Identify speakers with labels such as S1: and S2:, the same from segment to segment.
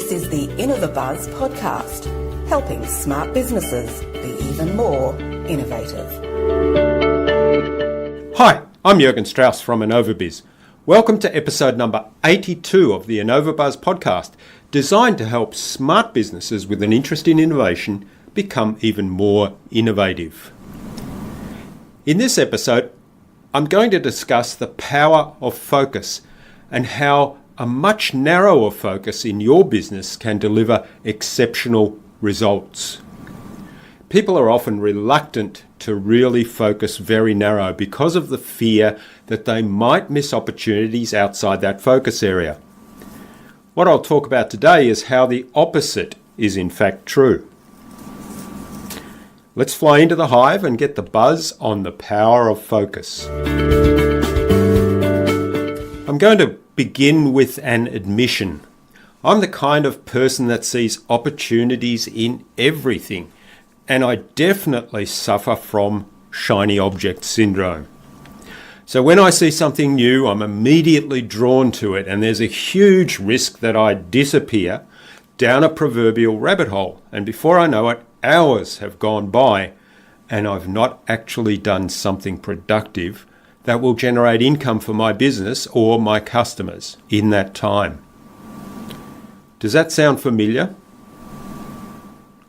S1: This is the InnovaBuzz podcast, helping smart businesses be even more innovative.
S2: Hi, I'm Jürgen Strauss from InnovaBuzz. Welcome to episode number 82 of the InnovaBuzz podcast, designed to help smart businesses with an interest in innovation become even more innovative. In this episode, I'm going to discuss the power of focus and how a much narrower focus in your business can deliver exceptional results. People are often reluctant to really focus very narrow because of the fear that they might miss opportunities outside that focus area. What I'll talk about today is how the opposite is in fact true. Let's fly into the hive and get the buzz on the power of focus. I'm going to begin with an admission. I'm the kind of person that sees opportunities in everything, and I definitely suffer from shiny object syndrome. So when I see something new, I'm immediately drawn to it, and there's a huge risk that I disappear down a proverbial rabbit hole, and before I know it, hours have gone by and I've not actually done something productive that will generate income for my business or my customers in that time. Does that sound familiar?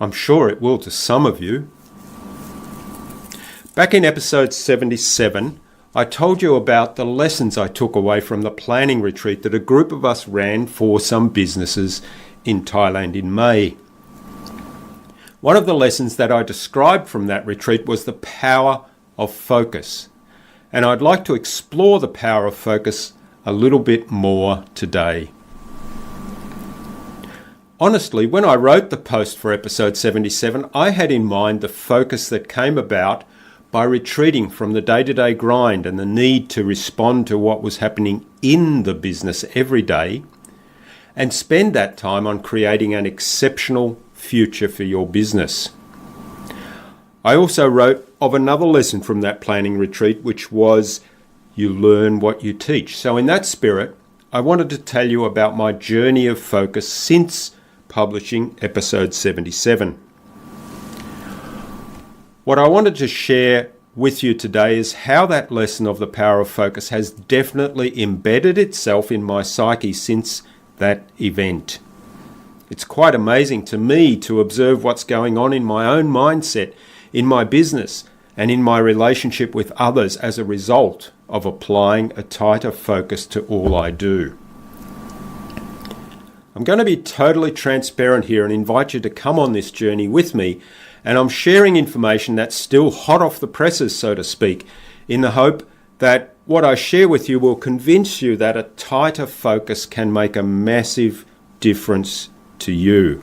S2: I'm sure it will to some of you. Back in episode 77, I told you about the lessons I took away from the planning retreat that a group of us ran for some businesses in Thailand in May. One of the lessons that I described from that retreat was the power of focus. And I'd like to explore the power of focus a little bit more today. Honestly, when I wrote the post for episode 77, I had in mind the focus that came about by retreating from the day-to-day grind and the need to respond to what was happening in the business every day and spend that time on creating an exceptional future for your business. I also wrote of another lesson from that planning retreat, which was you learn what you teach. So in that spirit, I wanted to tell you about my journey of focus since publishing episode 77. What I wanted to share with you today is how that lesson of the power of focus has definitely embedded itself in my psyche since that event. It's quite amazing to me to observe what's going on in my own mindset, in my business, and in my relationship with others as a result of applying a tighter focus to all I do. I'm going to be totally transparent here and invite you to come on this journey with me, and I'm sharing information that's still hot off the presses, so to speak, in the hope that what I share with you will convince you that a tighter focus can make a massive difference to you.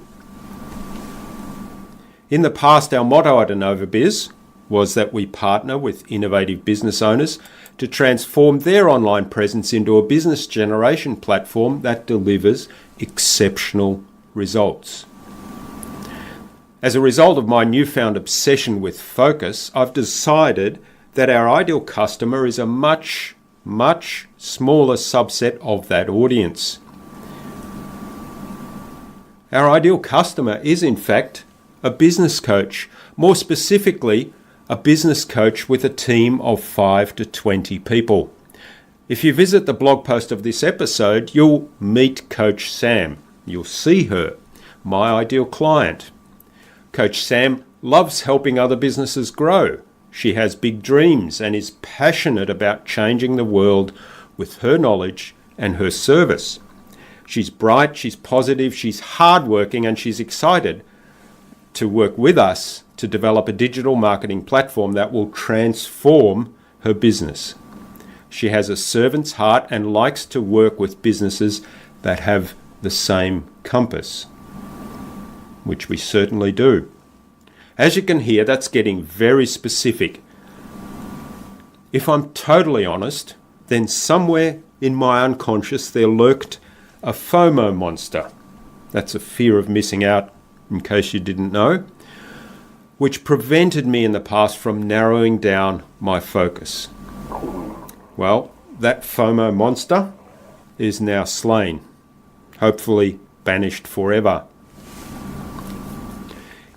S2: In the past, our motto at InnovaBuzz was that we partner with innovative business owners to transform their online presence into a business generation platform that delivers exceptional results. As a result of my newfound obsession with focus, I've decided that our ideal customer is a much, much smaller subset of that audience. Our ideal customer is, in fact, a business coach, more specifically, a business coach with a team of 5 to 20 people. If you visit the blog post of this episode, you'll meet Coach Sam. You'll see her, my ideal client. Coach Sam loves helping other businesses grow. She has big dreams and is passionate about changing the world with her knowledge and her service. She's bright, she's positive, she's hardworking, and she's excited to work with us to develop a digital marketing platform that will transform her business. She has a servant's heart and likes to work with businesses that have the same compass, which we certainly do. As you can hear, that's getting very specific. If I'm totally honest, then somewhere in my unconscious there lurked a FOMO Monster. That's a fear of missing out, in case you didn't know, which prevented me in the past from narrowing down my focus. Well, that FOMO Monster is now slain, hopefully banished forever.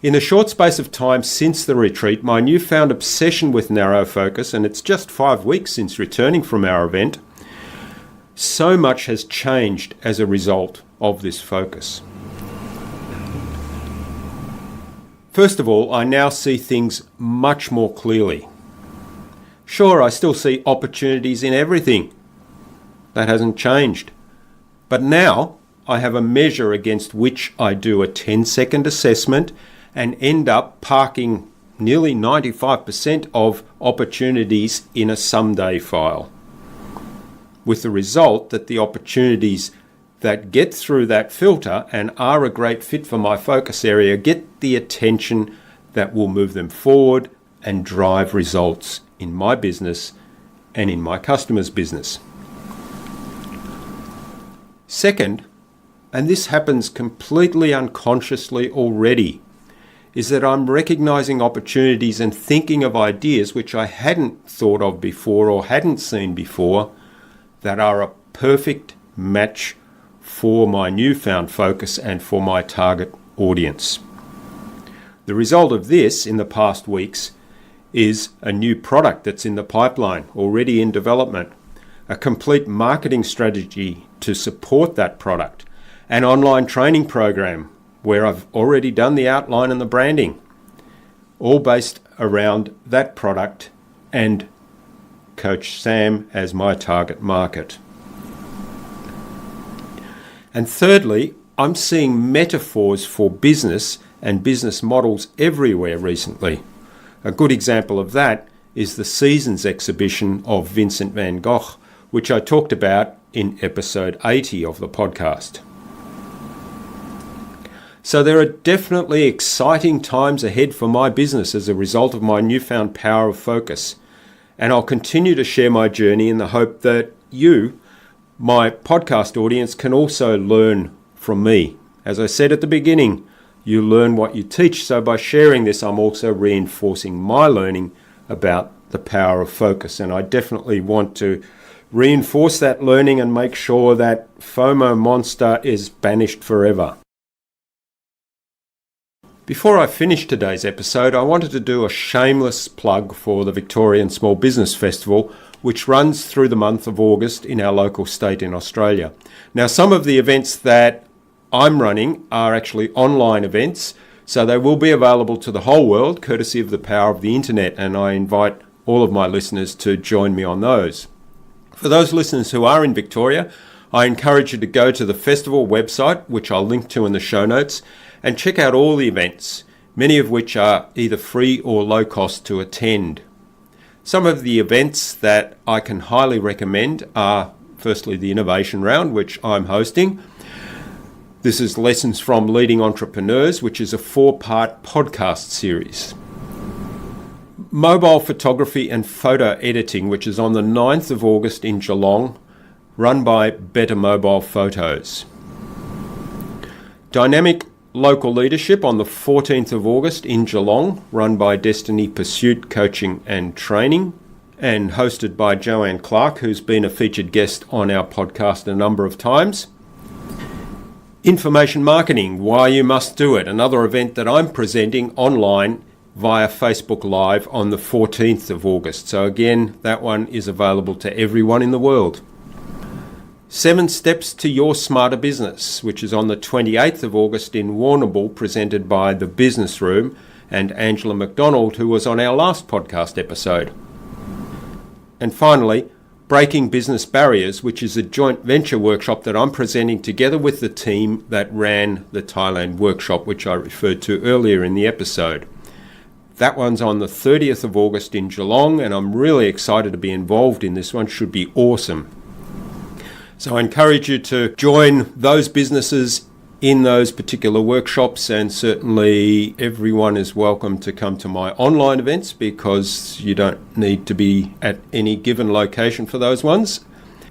S2: In the short space of time since the retreat, my newfound obsession with narrow focus, and it's just 5 weeks since returning from our event, so much has changed as a result of this focus. First of all, I now see things much more clearly. Sure, I still see opportunities in everything. That hasn't changed. But now I have a measure against which I do a 10-second assessment and end up parking nearly 95% of opportunities in a someday file. With the result that the opportunities that get through that filter and are a great fit for my focus area get the attention that will move them forward and drive results in my business and in my customers' business. Second, and this happens completely unconsciously already, is that I'm recognizing opportunities and thinking of ideas which I hadn't thought of before or hadn't seen before that are a perfect match for my newfound focus and for my target audience. The result of this in the past weeks is a new product that's in the pipeline, already in development, a complete marketing strategy to support that product, an online training program where I've already done the outline and the branding, all based around that product and Coach Sam as my target market. And thirdly, I'm seeing metaphors for business and business models everywhere recently. A good example of that is the Seasons exhibition of Vincent van Gogh, which I talked about in episode 80 of the podcast. So there are definitely exciting times ahead for my business as a result of my newfound power of focus. And I'll continue to share my journey in the hope that you, my podcast audience, can also learn from me. As I said at the beginning, you learn what you teach. So by sharing this, I'm also reinforcing my learning about the power of focus. And I definitely want to reinforce that learning and make sure that FOMO Monster is banished forever. Before I finish today's episode, I wanted to do a shameless plug for the Victorian Small Business Festival, which runs through the month of August in our local state in Australia. Now, some of the events that I'm running are actually online events, so they will be available to the whole world, courtesy of the power of the internet, and I invite all of my listeners to join me on those. For those listeners who are in Victoria, I encourage you to go to the festival website, which I'll link to in the show notes, and check out all the events, many of which are either free or low cost to attend. Some of the events that I can highly recommend are, firstly, the Innovation Round, which I'm hosting. This is Lessons from Leading Entrepreneurs, which is a 4-part podcast series. Mobile Photography and Photo Editing, which is on the 9th of August in Geelong, run by Better Mobile Photos. Dynamic Local Leadership on the 14th of August in Geelong, run by Destiny Pursuit Coaching and Training, and hosted by Joanne Clark, who's been a featured guest on our podcast a number of times. Information Marketing, Why You Must Do It, another event that I'm presenting online via Facebook Live on the 14th of August. So again, that one is available to everyone in the world. 7 Steps to Your Smarter Business, which is on the 28th of August in Warrnambool, presented by The Business Room and Angela McDonald, who was on our last podcast episode. And finally, Breaking Business Barriers, which is a joint venture workshop that I'm presenting together with the team that ran the Thailand workshop, which I referred to earlier in the episode. That one's on the 30th of August in Geelong, and I'm really excited to be involved in this one. Should be awesome. So I encourage you to join those businesses in those particular workshops, and certainly everyone is welcome to come to my online events because you don't need to be at any given location for those ones.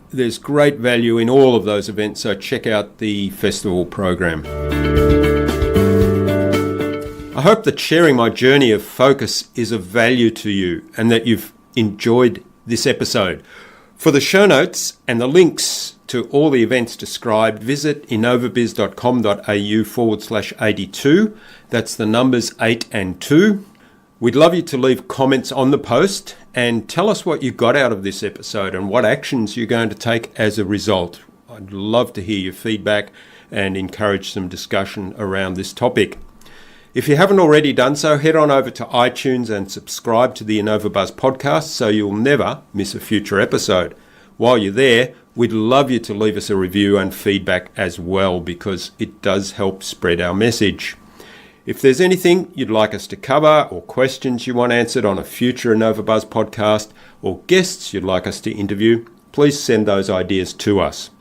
S2: There's great value in all of those events, so check out the festival program. I hope that sharing my journey of focus is of value to you and that you've enjoyed this episode. For the show notes and the links to all the events described, visit innovabiz.com.au/82. That's the numbers 8 and 2. We'd love you to leave comments on the post and tell us what you got out of this episode and what actions you're going to take as a result. I'd love to hear your feedback and encourage some discussion around this topic. If you haven't already done so, head on over to iTunes and subscribe to the InnovaBuzz podcast so you'll never miss a future episode. While you're there, we'd love you to leave us a review and feedback as well, because it does help spread our message. If there's anything you'd like us to cover or questions you want answered on a future InnovaBuzz podcast or guests you'd like us to interview, please send those ideas to us.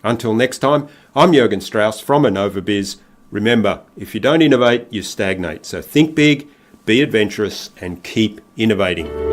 S2: Until next time, I'm Jürgen Strauss from InnovaBizz. Remember, if you don't innovate, you stagnate. So think big, be adventurous, and keep innovating.